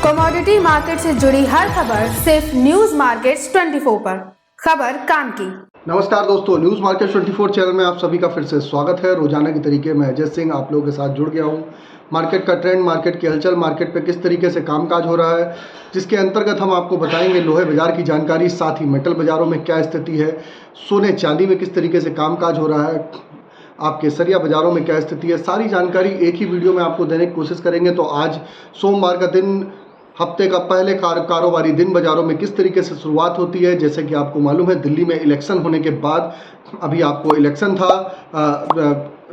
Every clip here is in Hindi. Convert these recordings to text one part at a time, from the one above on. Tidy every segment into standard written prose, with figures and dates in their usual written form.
कमोडिटी मार्केट से जुड़ी हर खबर सिर्फ न्यूज मार्केट्स 24 पर। खबर काम की। नमस्कार दोस्तों, न्यूज़ मार्केट 24 चैनल में आप सभी का फिर से स्वागत है। रोजाना के तरीके मैं अजय सिंह आप लोगों के साथ जुड़ गया हूं। मार्केट का ट्रेंड, मार्केट की हलचल, मार्केट पे किस तरीके से कामकाज हो रहा है, जिसके अंतर्गत हम आपको बताएंगे लोहे बाजार की जानकारी, साथ ही मेटल बाजारों में क्या स्थिति है, सोने चांदी में किस तरीके से कामकाज हो रहा है, आपके सरिया बाजारों में क्या स्थिति है, सारी जानकारी एक ही वीडियो में आपको देने की कोशिश करेंगे। तो आज सोमवार का दिन, हफ्ते का पहले कारोबारी दिन बाजारों में किस तरीके से शुरुआत होती है। जैसे कि आपको मालूम है, दिल्ली में इलेक्शन होने के बाद, अभी आपको इलेक्शन था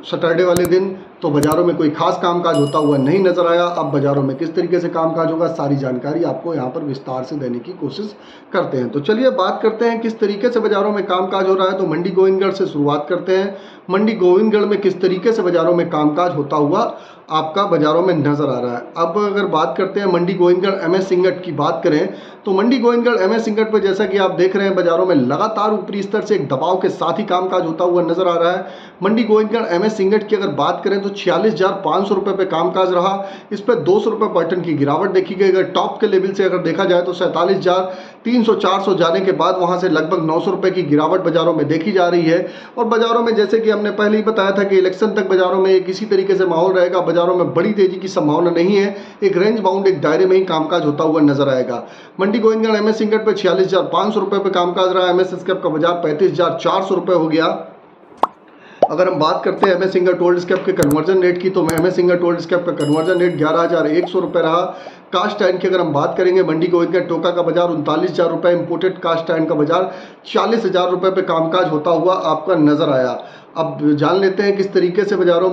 सैटरडे वाले दिन, तो बाज़ारों में कोई खास कामकाज होता हुआ नहीं नज़र आया। अब बाज़ारों में किस तरीके से कामकाज होगा, सारी जानकारी आपको यहाँ पर विस्तार से देने की कोशिश करते हैं। तो चलिए बात करते हैं किस तरीके से बाज़ारों में कामकाज हो रहा है। तो मंडी गोविंदगढ़ से शुरुआत करते हैं। मंडी गोविंदगढ़ में किस तरीके से बाज़ारों में कामकाज होता हुआ आपका बाज़ारों में नज़र आ रहा है। अब अगर बात करते हैं मंडी गोविंदगढ़ एमएस सिंगट की बात करें, तो मंडी गोविंदगढ़ एमएस सिंगट पर जैसा कि आप देख रहे हैं, बाज़ारों में लगातार ऊपरी स्तर से एक दबाव के साथ ही कामकाज होता हुआ नज़र आ रहा है। मंडी गोविंदगढ़ एमएस सिंगट की अगर बात करें तो 46,500 रुपये पे कामकाज रहा। इस पर 200 रुपये पर टन की गिरावट देखी गई। अगर टॉप के लेवल से अगर देखा जाए तो 47,300-400 जाने के बाद वहाँ से लगभग 900 रुपये की गिरावट बाज़ारों में देखी जा रही है। और बाज़ारों में जैसे कि हमने पहले ही बताया था कि इलेक्शन तक बाज़ारों में एक इसी तरीके से माहौल रहेगा। बाज़ारों में बड़ी तेजी की संभावना नहीं है, एक रेंज बाउंड एक दायरे में ही कामकाज होता हुआ नजर आएगा। मंडी गोविंदगढ़ एमएस सिंगट पे 46,500 रुपये पे कामकाज रहा। एमएस स्क्रैप का बाजार 35,400 रुपये हो गया। अगर हम बात करते हैं एमएस सिंगट ओल्ड स्क्रैप के कन्वर्जन रेट की, तो एमएस सिंगट ओल्ड स्क्रैप का कन्वर्जन रेट 11,100 रुपये रहा। कास्ट आयरन की अगर हम बात करेंगे, मंडी गोविंदगढ़ टोका का बाजार 39,000 रुपये, इंपोर्टेड कास्ट आयरन का बाजार 40,000 रुपये पे कामकाज होता हुआ आपका नजर आया। अब जान लेते हैं किस तरीके से बाज़ारों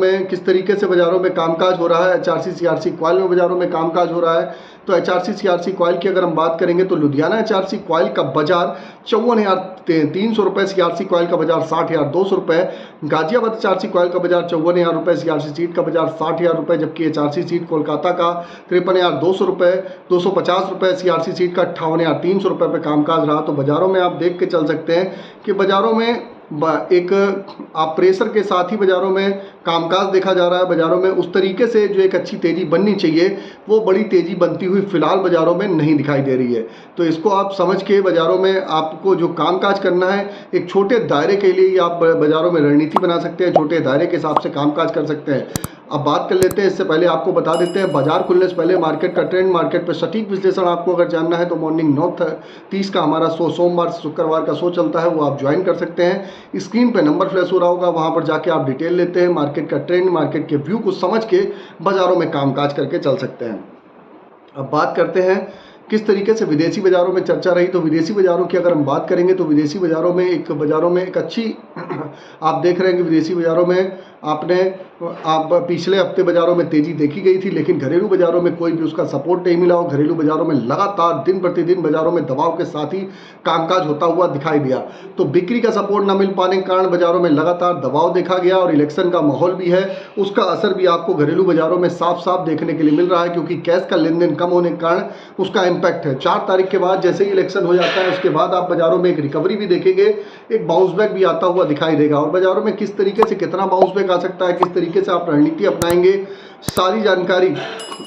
में कामकाज हो रहा है। एचआरसी सीआरसी कॉइल में बाज़ारों में कामकाज हो रहा है। तो एचआरसी सीआरसी कॉइल की अगर हम बात करेंगे तो लुधियाना एचआरसी कॉइल का बाजार 54,300 रुपये, सीआरसी कॉइल का बाजार 60,200 रुपये, गाजियाबाद एचआरसी कॉइल का बाजार 54,000 रुपये, सीआरसी सीट का बाजार 60,000 रुपये, जबकि एचआरसी सीट कोलकाता का 53,200 रुपये, 250 रुपये, सीआरसी सीट का 58,300 रुपये पे कामकाज रहा। तो बाज़ारों में आप देख के चल सकते हैं कि बाज़ारों में एक आप प्रेशर के साथ ही बाज़ारों में कामकाज देखा जा रहा है। बाज़ारों में उस तरीके से जो एक अच्छी तेज़ी बननी चाहिए, वो बड़ी तेज़ी बनती हुई फिलहाल बाज़ारों में नहीं दिखाई दे रही है। तो इसको आप समझ के बाज़ारों में आपको जो कामकाज करना है, एक छोटे दायरे के लिए ही आप बाज़ारों में रणनीति बना सकते हैं, छोटे दायरे के हिसाब से कामकाज कर सकते हैं। अब बात कर लेते हैं, इससे पहले आपको बता देते हैं बाजार खुलने से पहले मार्केट का ट्रेंड, मार्केट पर सटीक विश्लेषण आपको अगर जानना है तो मॉर्निंग 9:30 का हमारा शो सोमवार से शुक्रवार का शो चलता है, वो आप ज्वाइन कर सकते हैं। स्क्रीन पे नंबर फ्लैश हो रहा होगा, वहां पर जाके आप डिटेल लेते हैं, मार्केट का ट्रेंड, मार्केट के व्यू को समझ के बाजारों में कामकाज करके चल सकते हैं। अब बात करते हैं किस तरीके से विदेशी बाज़ारों में चर्चा रही। तो विदेशी बाज़ारों की अगर हम बात करेंगे तो विदेशी बाज़ारों में एक अच्छी आप देख रहे हैं कि विदेशी बाज़ारों में आप पिछले हफ्ते बाज़ारों में तेज़ी देखी गई थी, लेकिन घरेलू बाज़ारों में कोई भी उसका सपोर्ट नहीं मिला। और घरेलू बाज़ारों में लगातार दिन प्रतिदिन बाज़ारों में दबाव के साथ ही कामकाज होता हुआ दिखाई दिया। तो बिक्री का सपोर्ट न मिल पाने के कारण बाज़ारों में लगातार दबाव देखा गया। और इलेक्शन का माहौल भी है, उसका असर भी आपको घरेलू बाज़ारों में साफ साफ देखने के लिए मिल रहा है, क्योंकि कैश का लेन देन कम होने के कारण उसका इम्पैक्ट है। 4 तारीख के बाद जैसे ही इलेक्शन हो जाता है, उसके बाद आप बाज़ारों में एक रिकवरी भी देखेंगे, एक बाउंस बैक भी आता हुआ दिखाई देगा। और बाज़ारों में किस तरीके से कितना बाउंस बैक आ सकता है, किस तरीके से आप रणनीति अपनाएंगे, सारी जानकारी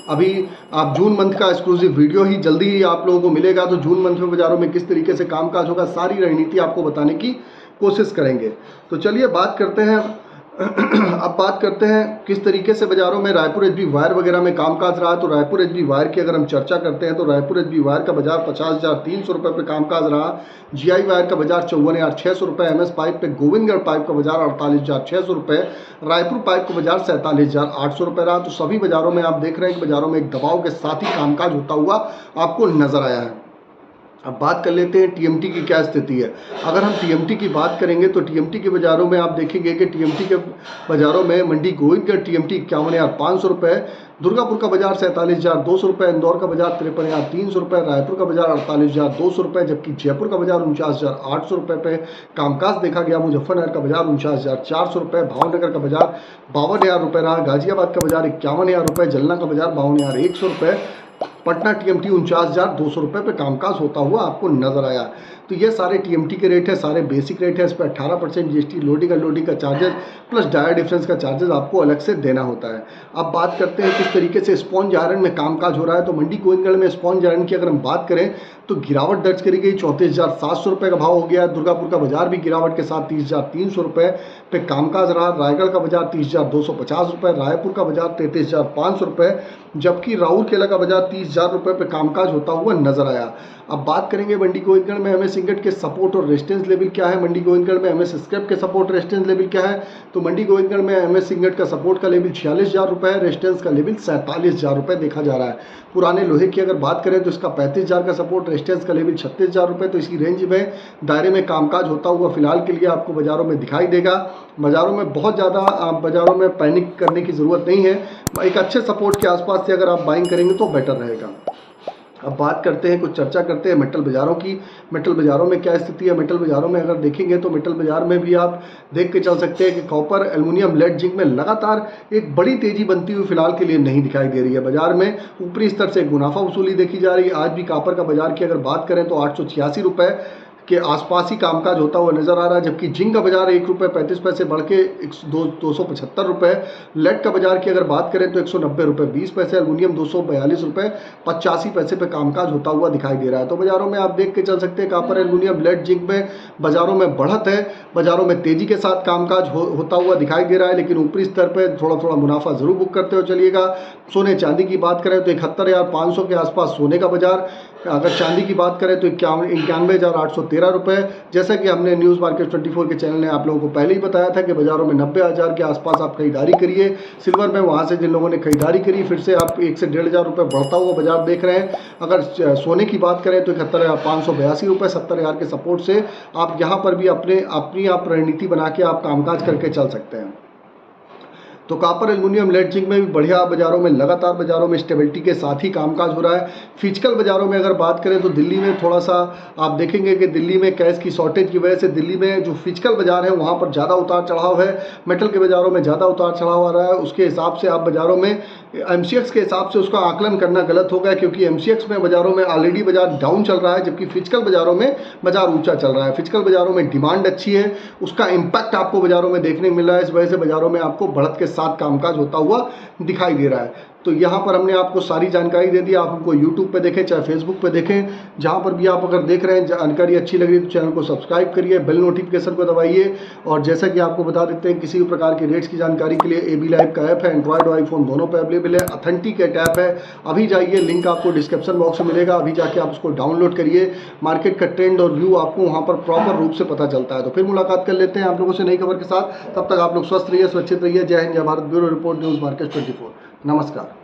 अभी आप जून मंथ का एक्सक्लूसिव वीडियो ही जल्दी ही आप लोगों को मिलेगा। तो जून मंथ में बाज़ारों में किस तरीके से कामकाज होगा, सारी रणनीति आपको बताने की कोशिश करेंगे। तो चलिए बात करते हैं अब बात करते हैं किस तरीके से बाज़ारों में रायपुर एचबी वायर वगैरह में कामकाज रहा। तो रायपुर एचबी वायर की अगर हम चर्चा करते हैं तो रायपुर एचबी वायर का बाजार 50,300 रुपये पे कामकाज रहा। जीआई वायर का बाजार 54,600 रुपये, एमएस पाइप पे गोविंदगढ़ पाइप का बाजार 48,600 रुपये, रायपुर पाइप का बाजार 47,800 रुपये रहा। तो सभी बाज़ारों में आप देख रहे हैं कि बाज़ारों में एक दबाव के साथ ही कामकाज होता हुआ आपको नजर आया है। अब बात कर लेते हैं टीएमटी की क्या स्थिति है। अगर हम टीएमटी की बात करेंगे तो टीएमटी के बाज़ारों में आप देखेंगे कि टीएमटी के बाज़ारों में मंडी गोविंदगढ़ टीएमटी 51,500 रुपये, दुर्गापुर का बाजार 47,200 रुपये, इंदौर का बाजार 53,300 रुपये, रायपुर का बाजार 48,200 रुपये, जबकि जयपुर का बाजार 49,800 रुपये पे कामकाज देखा गया। मुजफ्फरनगर का बाजार 49,400 रुपये, भावनगर का बाजार 52,000 रुपये रहा, गाजियाबाद का बाजार 51,000 रुपये, जलना का बाजार 52,100 रुपये, पटना TMT 49,200 रुपये पे कामकाज होता हुआ आपको नजर आया। तो ये सारे TMT के रेट है, सारे बेसिक रेट है। इस पर 18% GST, लोडिंग अनलोडिंग का चार्जेस प्लस डायर डिफरेंस का चार्जेस आपको अलग से देना होता है। अब बात करते हैं किस तरीके से स्पॉन्ज आयरन में कामकाज हो रहा है। तो मंडी गोविंदगढ़ में स्पॉन्ज आयरन की अगर हम बात करें तो गिरावट दर्ज करी गई, 34,700 रुपये का भाव हो गया। दुर्गापुर का बाजार भी गिरावट के साथ 30,300 रुपये पे कामकाज रहा। रायगढ़ का बाजार 30,250 रुपये, रायपुर का बाजार 33,500 रुपये, जबकि राउरकेला का बाजार 30,000 रुपये पे कामकाज होता हुआ नजर आया। अब बात करेंगे मंडी गोविंदगढ़ में MS इंगट के सपोर्ट और रेजिस्टेंस लेवल क्या है, मंडी गोविंदगढ़ में MS स्क्रैप के सपोर्ट रेजिस्टेंस लेवल क्या है। तो मंडी गोविंदगढ़ में MS इंगट का सपोर्ट का लेवल 46,000 रुपये है, रेजिस्टेंस का लेवल 47,000 रुपये देखा जा रहा है। पुराने लोहे की अगर बात करें तो इसका 35,000 का सपोर्ट, रेजिस्टेंस का लेवल 36,000 रुपये। तो इसी रेंज में दायरे में कामकाज होता हुआ फिलहाल के लिए आपको बाजारों में दिखाई देगा। बाजारों में बहुत ज़्यादा बाजारों में पैनिक करने की ज़रूरत नहीं है। एक अच्छे सपोर्ट के आसपास से अगर आप बाइंग करेंगे तो बेटर रहेगा। अब बात करते हैं, कुछ चर्चा करते हैं मेटल बाज़ारों की। मेटल बाज़ारों में क्या स्थिति है। मेटल बाज़ारों में अगर देखेंगे तो मेटल बाज़ार में भी आप देख के चल सकते हैं कि कॉपर, एल्युमिनियम, लेड, जिंक में लगातार एक बड़ी तेज़ी बनती हुई फिलहाल के लिए नहीं दिखाई दे रही है। बाजार में ऊपरी स्तर से एक मुनाफा वसूली देखी जा रही है। आज भी कॉपर का बाजार की अगर बात करें तो 886 रुपये के आसपास ही कामकाज होता हुआ नजर आ रहा है, जबकि जिंक का बाजार 1 रुपये 35 पैसे बढ़ के 275 रुपये। लेड का बाजार की अगर बात करें तो 190 रुपये 20 पैसे, एल्युमिनियम 242 रुपये 85 पैसे पे कामकाज होता हुआ दिखाई दे रहा है। तो बाजारों में आप देख के चल सकते हैं कॉपर, एल्युमिनियम, लेड, जिंक में बाजारों में बढ़त है, बाजारों में तेजी के साथ कामकाज होता हुआ दिखाई दे रहा है। लेकिन ऊपरी स्तर पर थोड़ा थोड़ा मुनाफा जरूर बुक करते हुए चलिएगा। सोने चांदी की बात करें तो 71,500 के आसपास सोने का बाजार, अगर चांदी की बात करें तो 91,813 रुपये। जैसा कि हमने न्यूज़ मार्केट 24 के चैनल ने आप लोगों को पहले ही बताया था कि बाजारों में 90,000 के आसपास आप खरीदारी करिए। सिल्वर में वहाँ से जिन लोगों ने खरीदारी करी फिर से आप 1 से 1,500 रुपये बढ़ता हुआ बाजार देख रहे हैं। अगर सोने की बात करें तो 71,582 रुपये, 70,000 के सपोर्ट से आप यहाँ पर भी अपनी रणनीति बना के आप कामकाज करके चल सकते हैं। तो कॉपर, एल्युमिनियम, लेड, जिंक में भी बढ़िया बाजारों में लगातार बाजारों में स्टेबिलिटी के साथ ही कामकाज हो रहा है। फिजिकल बाजारों में अगर बात करें तो दिल्ली में थोड़ा सा आप देखेंगे कि दिल्ली में कैश की शॉर्टेज की वजह से दिल्ली में जो फिजिकल बाजार है वहाँ पर ज़्यादा उतार चढ़ाव है। मेटल के बाजारों में ज़्यादा उतार चढ़ाव आ रहा है। उसके हिसाब से आप बाजारों में MCX के हिसाब से उसका आकलन करना गलत होगा, क्योंकि MCX में बाजारों में ऑलरेडी बाजार डाउन चल रहा है, जबकि फिजिकल बाजारों में बाजार ऊंचा चल रहा है। फिजिकल बाजारों में डिमांड अच्छी है, उसका इम्पैक्ट आपको बाजारों में देखने को मिल रहा है। इस वजह से बाजारों में आपको बढ़त के साथ कामकाज होता हुआ दिखाई दे रहा है। तो यहाँ पर हमने आपको सारी जानकारी दे दी। आप हमको YouTube पे देखें चाहे Facebook पे देखें, जहाँ पर भी आप अगर देख रहे हैं जानकारी अच्छी लग रही है तो चैनल को सब्सक्राइब करिए, बेल नोटिफिकेशन को दबाइए। और जैसा कि आपको बता देते हैं किसी भी प्रकार के रेट्स की जानकारी के लिए AB लाइव का ऐप है, एंड्रॉयड और आईफोन दोनों पे अवेलेबल है। ऑथेंटिकेट ऐप है, अभी जाइए, लिंक आपको डिस्क्रिप्शन बॉक्स में मिलेगा, अभी जाके आप उसको डाउनलोड करिए। मार्केट का ट्रेंड और व्यू आपको वहाँ पर प्रॉपर रूप से पता चलता है। तो फिर मुलाकात कर लेते हैं आप लोगों से नई खबर के साथ। तब तक आप लोग स्वस्थ रहिए, सुरक्षित रहिए। जय हिंद, जय Bharat. Bureau report, news market 24। नमस्कार।